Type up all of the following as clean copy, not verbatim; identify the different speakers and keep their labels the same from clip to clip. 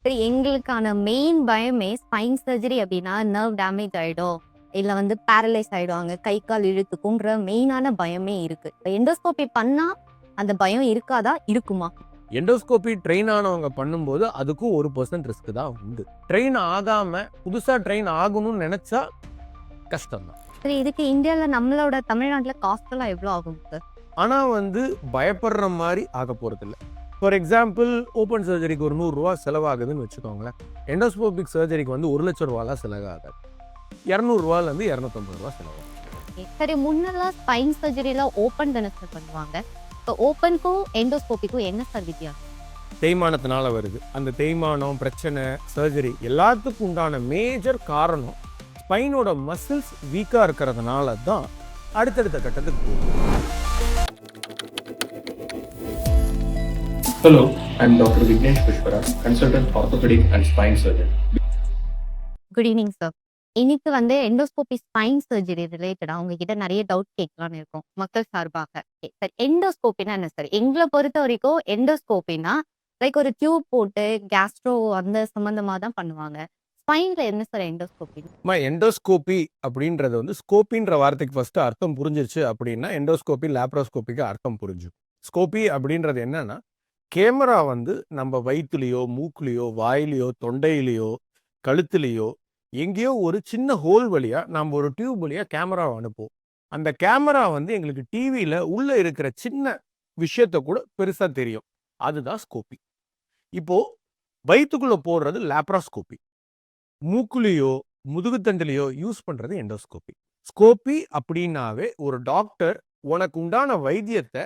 Speaker 1: சரி, எங்களுக்கான மெயின் பயமே ஸ்பைன் சர்ஜரி அப்படின்னா நர்வ் டேமேஜ் ஆயிடும். இல்ல பேரலைஸ் ஆயிடுவாங்க. கை, கால் இழுத்துக்குன்ற மெயினான பயமே இருக்கு. இப்ப எண்டோஸ்கோபி பண்ணா அந்த பயம் இருக்காதா? இருக்குமா?
Speaker 2: எண்டோஸ்கோபி ட்ரெயின் ஆனவங்க பண்ணும்போது அதுக்கும் 1% ரிஸ்க் தான் உண்டு. ட்ரெயின் ஆகாம புதுசா ட்ரெயின் ஆகணும்னு நினைச்சா கஷ்டம் தான்.
Speaker 1: சரி, இதுக்கு இந்தியால நம்மளோட தமிழ்நாட்டுல காஸ்ட் எல்லாம் எவ்வளோ ஆகும் சார்?
Speaker 2: ஆனா பயப்படுற மாதிரி ஆக போறதில்ல. ஃபார் எக்ஸாம்பிள் ஓப்பன் சர்ஜரிக்கு ஒரு ₹100 செலவாகுதுன்னு வச்சுக்கோங்களேன். எண்டோஸ்கோபிக் சர்ஜரிக்கு ₹1,00,000 செலவாகாது. ₹200 ₹250 செலவாகும்.
Speaker 1: சரி, முன்னெல்லாம் ஸ்பைன் சர்ஜரியில ஓப்பன் தானே சார் பண்ணுவாங்க. இப்போ ஓப்பனுக்கும் எண்டோஸ்கோபிக்கும் என்ன சார் வித்தியாசம்?
Speaker 2: தேய்மானத்தினால வருது. அந்த தேய்மானம் பிரச்சனை சர்ஜரி எல்லாத்துக்கும் உண்டான மேஜர் காரணம் ஸ்பைனோட மசில்ஸ் வீக்கா இருக்கிறதுனால தான் அடுத்தடுத்த கட்டத்துக்கு போகுது.
Speaker 3: Hello, I'm Dr. Vignesh Pushpara, consultant orthopedic and spine surgeon.
Speaker 1: Good evening sir. இன்னைக்கு எண்டோஸ்கோபி ஸ்பைன் சர்ஜரி ரிலேட்டடா உங்ககிட்ட நிறைய டவுட் கேட்கலாம்னு இருக்கும் மக்கள் சார்பாக. சார், எண்டோஸ்கோபினா என்ன சார்? எங்களை பொறுத்த வரைக்கும் எண்டோஸ்கோபினா லைக் ஒரு டியூப் போட்டு கேஸ்ட்ரோ அந்த சம்பந்தமா தான் பண்ணுவாங்க. ஸ்பைன்ல என்ன சார் எண்டோஸ்கோபி?
Speaker 2: எண்டோஸ்கோபி அப்படின்றது ஸ்கோப்பின்ற வார்த்தைக்கு ஃபர்ஸ்ட் அர்த்தம் புரிஞ்சிருச்சு அப்படின்னா எண்டோஸ்கோபி லேப்ரோஸ்கோபிக்கு அர்த்தம் புரிஞ்சு. ஸ்கோபி அப்படின்றது என்னன்னா கேமரா நம்ம வயிற்றுலையோ மூக்குலையோ வாயிலையோ தொண்டையிலையோ கழுத்துலையோ எங்கேயோ ஒரு சின்ன ஹோல் வழியா நம்ம ஒரு டியூப் வழியா கேமராவை அனுப்புவோம். அந்த கேமரா எங்களுக்கு டிவியில உள்ள இருக்கிற சின்ன விஷயத்த கூட பெருசா தெரியும். அதுதான் ஸ்கோபி. இப்போ வயிற்றுக்குள்ள போடுறது லேப்ராஸ்கோபி. மூக்குலையோ முதுகுத்தண்டுலையோ யூஸ் பண்றது எண்டோஸ்கோபி. ஸ்கோபி அப்படின்னாவே ஒரு டாக்டர் உனக்கு உண்டான வைத்தியத்தை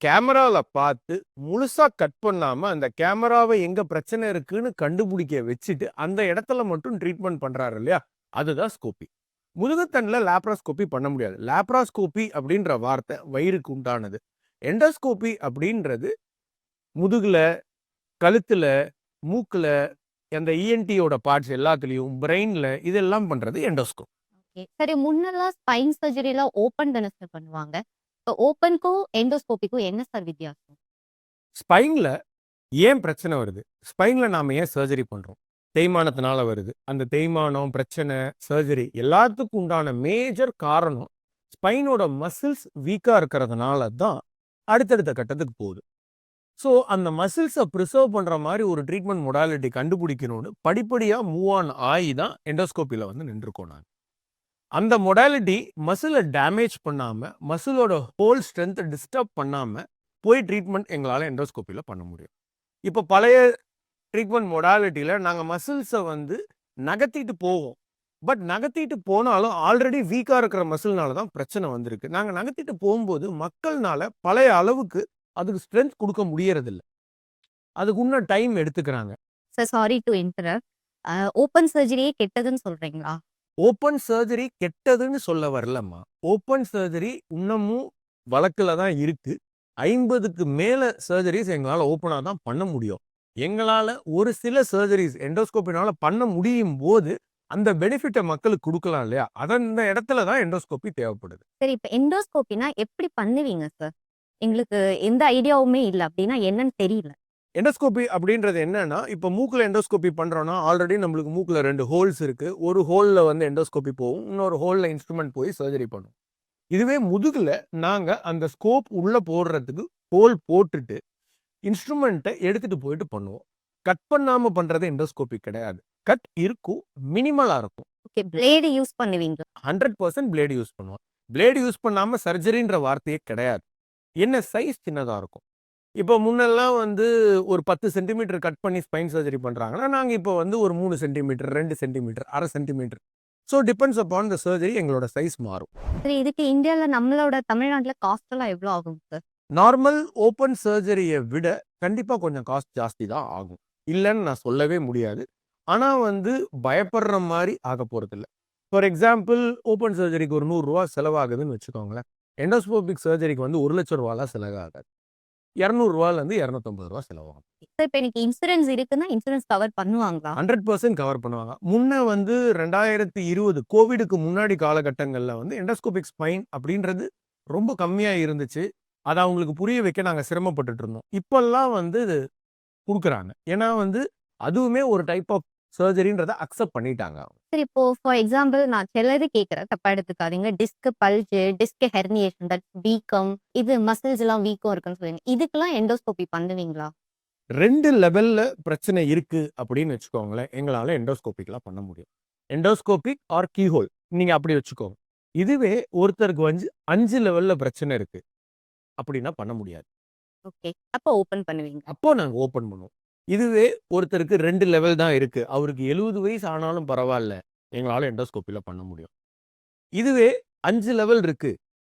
Speaker 2: கேமரால பார்த்து முழுசா கட் பண்ணாம அந்த கேமராவை எங்க பிரச்சனை இருக்குன்னு கண்டுபிடிக்க வச்சுட்டு அந்த இடத்துல மட்டும் ட்ரீட்மெண்ட் பண்றாரு இல்லையா, அதுதான் ஸ்கோபி. முதுகுத்தண்டுல லேப்ராஸ்கோபி பண்ண முடியாது. லேப்ராஸ்கோபி அப்படின்ற வார்த்தை வயிறுக்கு உண்டானது. எண்டோஸ்கோபி அப்படின்றது முதுகுல கழுத்துல மூக்குல அந்த இஎன்டியோட பார்ட்ஸ் எல்லாத்துலயும் பிரெயின்ல இதெல்லாம் பண்றது எண்டோஸ்கோப்.
Speaker 1: சரி, முன்னெல்லாம் ஸ்பைன் சர்ஜரியில ஓப்பன் தானே சார் பண்ணுவாங்க. இப்போ ஓப்பனுக்கும் எண்டோஸ்கோபிக்கும் என்ன சார் வித்தியாசம்?
Speaker 2: ஸ்பைன்ல ஏன் பிரச்சனை வருது? ஸ்பைன்ல நாம ஏன் சர்ஜரி பண்றோம்? தேய்மானத்தினால வருது. அந்த தேய்மானம் பிரச்சனை சர்ஜரி எல்லாத்துக்கும் உண்டான மேஜர் காரணம் ஸ்பைனோட மசில்ஸ் வீக்கா இருக்கிறதுனால தான் அடுத்தடுத்த கட்டத்துக்கு போகுது. ஸோ அந்த மசில்ஸை ப்ரிசர்வ் பண்ற மாதிரி ஒரு ட்ரீட்மெண்ட் மொடாலிட்டி கண்டுபிடிக்கணும்னு படிப்படியா மூவ் ஆன் ஆகி தான் எண்டோஸ்கோப்பில நின்றுக்கோம் நான். அந்த மொடாலிட்டி மசிலை டேமேஜ் பண்ணாம மசிலோட ஹோல் ஸ்ட்ரென்த்தை டிஸ்டர்ப் பண்ணாம போய் ட்ரீட்மெண்ட் எங்களால் எண்டோஸ்கோப்பியில் பண்ண முடியும். இப்போ பழைய ட்ரீட்மெண்ட் மொடாலிட்டியில் நாங்கள் மசில்ஸை நகர்த்திட்டு போவோம். பட் நகர்த்திட்டு போனாலும் ஆல்ரெடி வீக்காக இருக்கிற மசில்னால தான் பிரச்சனை வந்திருக்கு. நாங்கள் நகர்த்திட்டு போகும்போது மக்கள்னால பழைய அளவுக்கு அதுக்கு ஸ்ட்ரென்த் கொடுக்க முடியறதில்ல. அதுக்கு இன்னும் டைம் எடுத்துக்கிறாங்க.
Speaker 1: Sir, sorry to interrupt. Open சர்ஜரியே கெட்டதுன்னு சொல்றீங்களா?
Speaker 2: ஓப்பன் சர்ஜரி கெட்டதுன்னு சொல்ல வரலம்மா. ஓப்பன் சர்ஜரி இன்னமும் வழக்குல தான் இருக்கு. 50க்கு மேல சர்ஜரிஸ் எங்களால் ஓப்பனா தான் பண்ண முடியும். எங்களால ஒரு சில சர்ஜரிஸ் எண்டோஸ்கோப்பினால பண்ண முடியும் போது அந்த பெனிஃபிட்டை மக்களுக்கு கொடுக்கலாம் இல்லையா, அந்த இடத்துல தான் எண்டோஸ்கோப்பி தேவைப்படுது.
Speaker 1: சரி, இப்ப எண்டோஸ்கோபினா எப்படி பண்ணுவீங்க சார்? எங்களுக்கு எந்த ஐடியாவுமே இல்ல. அப்படின்னா என்னன்னு தெரியல.
Speaker 2: எண்டோஸ்கோபி அப்படின்றது என்னன்னா, இப்போ மூக்குல எண்டோஸ்கோபி பண்றோம்னா ஆல்ரெடி நம்மளுக்கு மூக்குல 2 ஹோல்ஸ் இருக்கு. ஒரு ஹோல்ல எண்டோஸ்கோபி போகும், இன்னொரு ஹோல்ல இன்ஸ்ட்ருமெண்ட் போய் சர்ஜரி பண்ணும். இதுவே முதுகுல நாங்க அந்த ஸ்கோப் உள்ள போடுறதுக்கு ஹோல் போட்டுட்டு இன்ஸ்ட்ருமெண்ட்டை எடுத்துட்டு போயிட்டு பண்ணுவோம். கட் பண்ணாம பண்றது எண்டோஸ்கோபி கிடையாது. கட் இருக்கும், மினிமலா இருக்கும்.
Speaker 1: ஓகே, பிளேடு யூஸ் பண்ணுவீங்க?
Speaker 2: 100% பிளேடு யூஸ் பண்ணுவோம். பிளேடு யூஸ் பண்ணாம சர்ஜரின்ற வார்த்தையே கிடையாது. என்ன சைஸ் சின்னதா இருக்கும். இப்போ முன்னெல்லாம் ஒரு 10 சென்டிமீட்டர் கட் பண்ணி ஸ்பைன் சர்ஜரி பண்றாங்கன்னா நாங்க இப்போ ஒரு 3 centimetre 2 centimetre 1/2 centimetre. So depends upon the surgery எங்களோட சைஸ் மாறும்.
Speaker 1: சரி, இதுக்கு இந்தியால நம்மளோட தமிழ்நாட்டுல காஸ்ட் எல்லாம் எவ்வளோ ஆகும் சார்?
Speaker 2: நார்மல் ஓப்பன் சர்ஜரியை விட கண்டிப்பா கொஞ்சம் காஸ்ட் ஜாஸ்தி தான் ஆகும். இல்லைன்னு நான் சொல்லவே முடியாது. ஆனா பயப்படுற மாதிரி ஆக போறது இல்லை. ஃபார் எக்ஸாம்பிள் ஓப்பன் சர்ஜரிக்கு ஒரு ₹100 செலவாகுதுன்னு வச்சுக்கோங்களேன். எண்டோஸ்கோபிக் சர்ஜரிக்கு ₹1,00,000 செலவாகாது. ₹200 ₹250 செலவாகும்.
Speaker 1: இப்ப எனக்கு இன்சூரன்ஸ் இருக்குன்னா இன்சூரன்ஸ் கவர் பண்ணுவாங்களா?
Speaker 2: 100% கவர் பண்ணுவாங்க. முன்ன 2020 கோவிடுக்கு முன்னாடி காலகட்டங்கள்ல எண்டோஸ்கோபிக் ஸ்பைன் அப்படின்றது ரொம்ப கம்மியா இருந்துச்சு. அதை அவங்களுக்கு புரிய வைக்க நாங்க சிரமப்பட்டுட்டு இருந்தோம். இப்பெல்லாம் குடுக்குறாங்க. ஏன்னா அதுவுமே ஒரு டைப் ஆஃப் சர்ஜரின்றத அக்செப்ட் பண்ணிட்டாங்க.
Speaker 1: சரி இப்போ ஃபார் எக்ஸாம்பிள் நான் சிலது கேட்கிறேன். தப்பா எடுத்துக்காதீங்க. Disk bulge, disk herniation, that வீக்கம், இது மசில்ஸ் எல்லாம் வீக்கம் இருக்குன்னு சொல்லுவீங்க. இதுக்கெல்லாம் எண்டோஸ்கோபி பண்ணுவீங்களா?
Speaker 2: 2 லெவல்ல பிரச்சனை இருக்கு அப்படின்னு வச்சுக்கோங்களேன். எங்களால எண்டோஸ்கோபிக்லாம் பண்ண முடியும். எண்டோஸ்கோபிக் ஆர் கீஹோல் நீங்க அப்படி வச்சுக்கோங்க. இதுவே ஒருத்தருக்கு 5 லெவல்ல பிரச்சனை இருக்கு அப்படின்னா பண்ண முடியாது.
Speaker 1: ஓகே. அப்போ ஓப்பன் பண்ணுவீங்க.
Speaker 2: அப்போ நாங்க ஓப்பன் பண்ணுவோம். இதுவே ஒருத்தருக்கு 2 லெவல் தான் இருக்கு. அவருக்கு 70 வயசு ஆனாலும் பரவால்ல. எங்களால எண்டோஸ்கோப்பில பண்ண முடியும். இதுவே 5 லெவல் இருக்கு.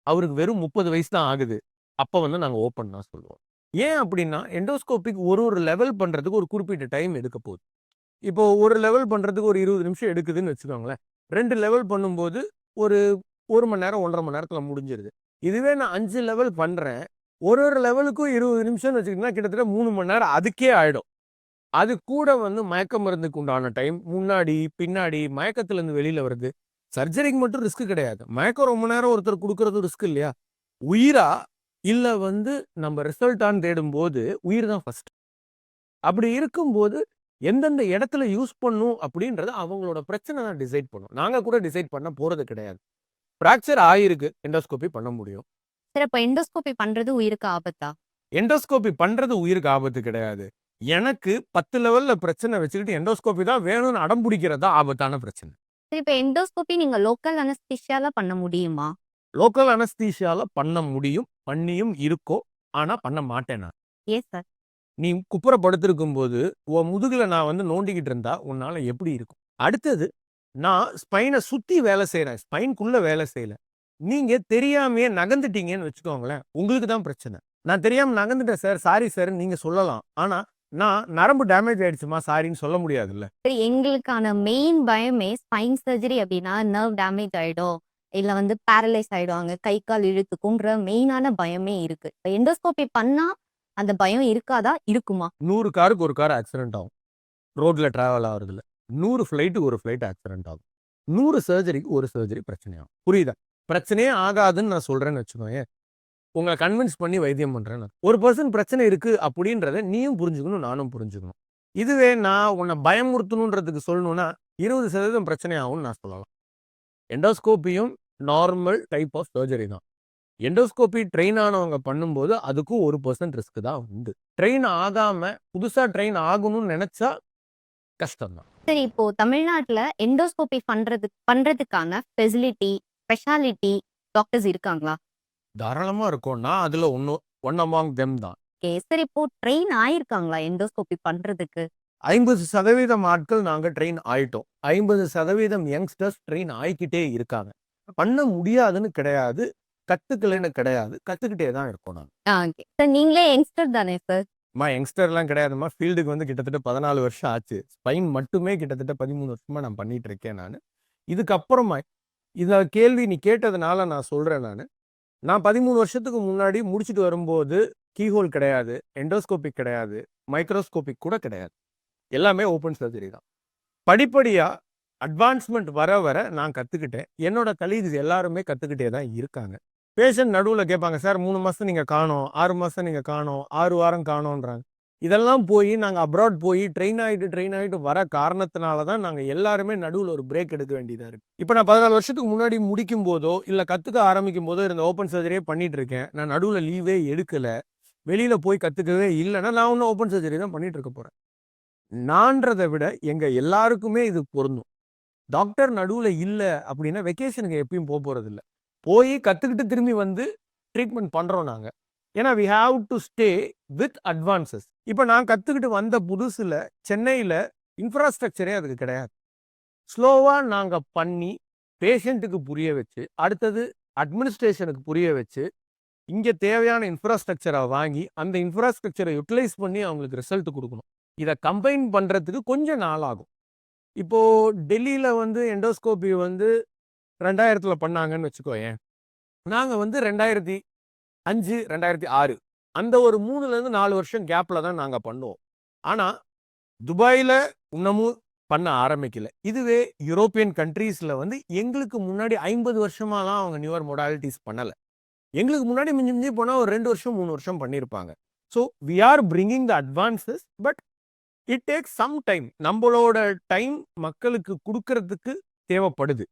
Speaker 2: அவருக்கு வெறும் 30 வயசு தான் ஆகுது. அப்ப வந்து நாங்க ஓப்பன் தான் சொல்லுவோம். ஏன் அப்படின்னா, எண்டோஸ்கோபிக் ஒரு லெவல் பண்றதுக்கு ஒரு குறிப்பிட்ட டைம் எடுக்க போகுது. இப்போ ஒரு லெவல் பண்றதுக்கு ஒரு 20 நிமிஷம் எடுக்குதுன்னு வச்சுக்கோங்களேன். 2 லெவல் பண்ணும்போது ஒரு 1 மணி நேரம், 1 1/2 மணி நேரத்துல முடிஞ்சிருது. இதுவே நான் 5 லெவல் பண்றேன். ஒரு லெவலுக்கும் 20 நிமிஷம்னு வச்சுக்கிட்டீங்கன்னா, கிட்டத்தட்ட 3 மணி நேரம் அதுக்கே ஆயிடும். அது கூட வந்து மயக்க மருந்துக்கு உண்டான டைம், முன்னாடி, பின்னாடி, மயக்கத்திலேருந்து வெளியில வர்றது. சர்ஜரிக்கு மட்டும் ரிஸ்க் கிடையாது. மயக்கம் ரொம்ப நேரம் ஒருத்தர் குடுக்குறதும் ரிஸ்க் இல்லையா? உயிரா? இல்ல வந்து நம்ம ரிசல்ட்டான்னு தேடும்போது, உயிர் தான் ஃபர்ஸ்ட். அப்படி இருக்கும்போது, எந்தெந்த இடத்துல யூஸ் பண்ணும் அப்படின்றத அவங்களோட பிரச்சனை தான் டிசைட் பண்ணும். நாங்க கூட டிசைட் பண்ண போறது கிடையாது. ஃப்ராக்சர் ஆயிருக்கு, எண்டோஸ்கோபி பண்ண முடியும்.
Speaker 1: சரி அப்ப எண்டோஸ்கோபி பண்றது உயிருக்கு ஆபத்தா?
Speaker 2: எண்டோஸ்கோபி பண்றது உயிருக்கு ஆபத்து கிடையாது. எனக்கு 10 லெவல்ல பிரச்சனை வச்சுக்கிட்டு எண்டோஸ்கோபி தான் வேணும்னு அடம் பிடிக்கிறது தான் ஆபத்தான பிரச்சனை.
Speaker 1: சரி இப்ப எண்டோஸ்கோபி நீங்க லோக்கல் அனஸ்தீசியால பண்ண முடியுமா?
Speaker 2: லோக்கல் அனஸ்தீசியால பண்ண முடியும். பண்ணியும் இருக்கோம். ஆனா பண்ண மாட்டேன் நான்.
Speaker 1: ஏன் சார்?
Speaker 2: நீ குப்புற படுத்திருக்கும்போது, உன் முதுகுல நான் வந்து நோண்டிக்கிட்டு இருந்தா, உன்னால எப்படி இருக்கும்? அடுத்தது, நான் ஸ்பைன சுத்தி வேலை செய்றேன். ஸ்பைன்க்குள்ள வேலை செய்யல. நீங்க தெரியாமயே நகர்ந்துட்டீங்கன்னு வச்சுக்கோங்களேன், உங்களுக்கு தான் பிரச்சனை. நான் தெரியாம நகர்ந்துட்டேன் சார், சாரி சார்ன்னு நீங்க சொல்லலாம். ஆனா, நான் நரம்பு டேமேஜ் ஆயிடுச்சுமா சாரின்னு சொல்ல முடியாதுல்ல.
Speaker 1: சரி எங்களுக்கான மெயின் பயமே ஸ்பைன் சர்ஜரி அப்படின்னா நர்வ் டேமேஜ் ஆயிடும். இல்ல வந்து பேரலைஸ் ஆயிடுவாங்க. கை கால் இழுத்துக்குன்ற மெயினான பயமே இருக்கு. இப்ப எண்டோஸ்கோபி பண்ணா அந்த பயம் இருக்காதா? இருக்குமா?
Speaker 2: 100 காருக்கு ஒரு கார் ஆக்சிடென்ட் ஆகும். ரோட்ல டிராவல் ஆகுறதுல. 100 ஃப்ளைட்டுக்கு ஒரு ஃப்ளைட் ஆக்சிடென்ட் ஆகும். 100 சர்ஜரிக்கு ஒரு சர்ஜரி பிரச்சனையாகும். புரியுதா? பிரச்சனையே ஆகாதுன்னு நான் சொல்றேன்னு வச்சுக்கோயேன். உங்கள கன்வின்ஸ் பண்ணி வைத்தியம் பண்றேன் நான். ஒரு பெர்சன் பிரச்சனை இருக்கு அப்படின்றத நீயும் புரிஞ்சுக்கணும், நானும் புரிஞ்சுக்கணும். இதுவே நான் உன்னை பயமுறுத்தணுன்றதுக்கு சொல்லணும்னா 20% பிரச்சனை ஆகும்னு நான் சொல்லலாம். எண்டோஸ்கோபியும் நார்மல் டைப் ஆஃப் சர்ஜரி தான். எண்டோஸ்கோபி ட்ரெயின் ஆனவங்க பண்ணும்போது அதுக்கும் 1% ரிஸ்க் தான் உண்டு. ட்ரெயின் ஆகாம புதுசா ட்ரெயின் ஆகணும்னு நினைச்சா கஷ்டம் தான்.
Speaker 1: சரி இப்போ தமிழ்நாட்டுல எண்டோஸ்கோபி பண்றதுக்கான ஃபெசிலிட்டி, ஸ்பெஷாலிட்டி டாக்டர்ஸ் இருக்காங்களா?
Speaker 2: தாராளமா இருக்கும். நான் அதுல ஒன் அமாங் தெம் தான்.
Speaker 1: ஓகே. சரி இப்போ ட்ரெயின் ஆயிருக்காங்களா எண்டோஸ்கோபி பண்றதுக்கு?
Speaker 2: 50% ஆட்கள் நாங்க ட்ரெயின் ஆயிட்டோம். 50% யங்ஸ்டர்ஸ் ட்ரெயின் ஆயிக்கிட்டே இருக்காங்க. பண்ண முடியாதுன்னு கிடையாது. கத்துக்கலைன்னு கிடையாது. கத்துக்கிட்டே தான் இருக்கோம் நாங்க.
Speaker 1: ஓகே. சார் நீங்களே யங்ஸ்டர் தானே சார்?
Speaker 2: யங்ஸ்டர்லாம் கிடையாதும்மா. ஃபீல்டுக்கு வந்து கிட்டத்தட்ட 14 வருஷம் ஆச்சு. ஸ்பைன் மட்டுமே கிட்டத்தட்ட 13 வருஷமா நான் பண்ணிட்டு இருக்கேன் நானு. இதுக்கப்புறமா இத கேள்வி நீ கேட்டதுனால நான் சொல்றேன் நானு. நான் 13 வருஷத்துக்கு முன்னாடி முடிச்சுட்டு வரும்போது கீஹோல் கிடையாது, எண்டோஸ்கோபிக் கிடையாது, மைக்ரோஸ்கோபிக் கூட கிடையாது. எல்லாமே ஓப்பன் சர்ஜரி தான். படிப்படியா அட்வான்ஸ்மென்ட் வர நான் கத்துக்கிட்டேன். என்னோட கலீக்ஸ் எல்லாருமே கத்துக்கிட்டே தான் இருக்காங்க. பேஷண்ட் நடுவுல கேட்பாங்க, சார் 3 மாசம் நீங்க காணோம், 6 மாசம் நீங்க காணோம், 6 வாரம் காணோன்றாங்க. இதெல்லாம் போய் நாங்க அப்ராட் போய் ட்ரெயின் ஆயிட்டு வர காரணத்தினால தான் நாங்க எல்லாருமே நடுவுல ஒரு பிரேக் எடுக்க வேண்டியதா இருக்கு. இப்ப நான் 14 வருஷத்துக்கு முன்னாடி முடிக்கும் போதோ, இல்ல கத்துக்க ஆரம்பிக்கும் போதோ இருந்த ஓப்பன் சர்ஜரியே பண்ணிட்டு இருக்கேன். நான் நடுவுல லீவே எடுக்கல. வெளியில போய் கத்துக்கவே இல்லன்னா, நான் இன்னும் ஓப்பன் சர்ஜரி தான் பண்ணிட்டு இருக்க போறேன். நான்றத விட எங்க எல்லாருக்குமே இது பொருந்தும். டாக்டர் நடுவுல இல்ல அப்படின்னா வெக்கேஷனுக்கு எப்பயும் போறதில்ல. போய் கத்துக்கிட்டு திரும்பி வந்து ட்ரீட்மெண்ட் பண்றோம் நாங்க. ஏன்னா we have to stay with advances. இப்ப நான் கத்துக்கிட்டு வந்த புதுசுல சென்னையில இன்ஃப்ராஸ்ட்ரக்சரே அதுக்கு கிடையாது. ஸ்லோவா நாங்க பண்ணி பேஷண்ட்டுக்கு புரிய வச்சு, அடுத்தது அட்மினிஸ்ட்ரேஷனுக்கு புரிய வச்சு, இங்க தேவையான இன்ஃப்ராஸ்ட்ரக்சரை வாங்கி, அந்த இன்ஃப்ராஸ்ட்ரக்சரை யுட்டிலைஸ் பண்ணி அவங்களுக்கு ரிசல்ட் குடுக்கணும். இத கம்பைன் பண்றதுக்கு கொஞ்சம் நாள் ஆகும். இப்போ டெல்லியில வந்து எண்டோஸ்கோபி வந்து 2000ல பண்ணாங்கன்னு வச்சுக்கோயேன். நாங்க வந்து 2005, 2006 அந்த ஒரு 3லேருந்து 4 வருஷம் கேப்ல தான் நாங்க பண்ணுவோம். ஆனா துபாயில இன்னமும் பண்ண ஆரம்பிக்கல. இதுவே யூரோப்பியன் கண்ட்ரீஸ்ல வந்து எங்களுக்கு முன்னாடி 50 வருஷமாலாம் அவங்க நியூவர் மொடாலிட்டிஸ் பண்ணல. எங்களுக்கு முன்னாடி மிஞ்சி போனா ஒரு 2 வருஷம், 3 வருஷம் பண்ணியிருப்பாங்க. So we are bringing the advances. But it takes some time. நம்மளோட டைம் மக்களுக்கு குடுக்கறதுக்கு தேவைப்படுது.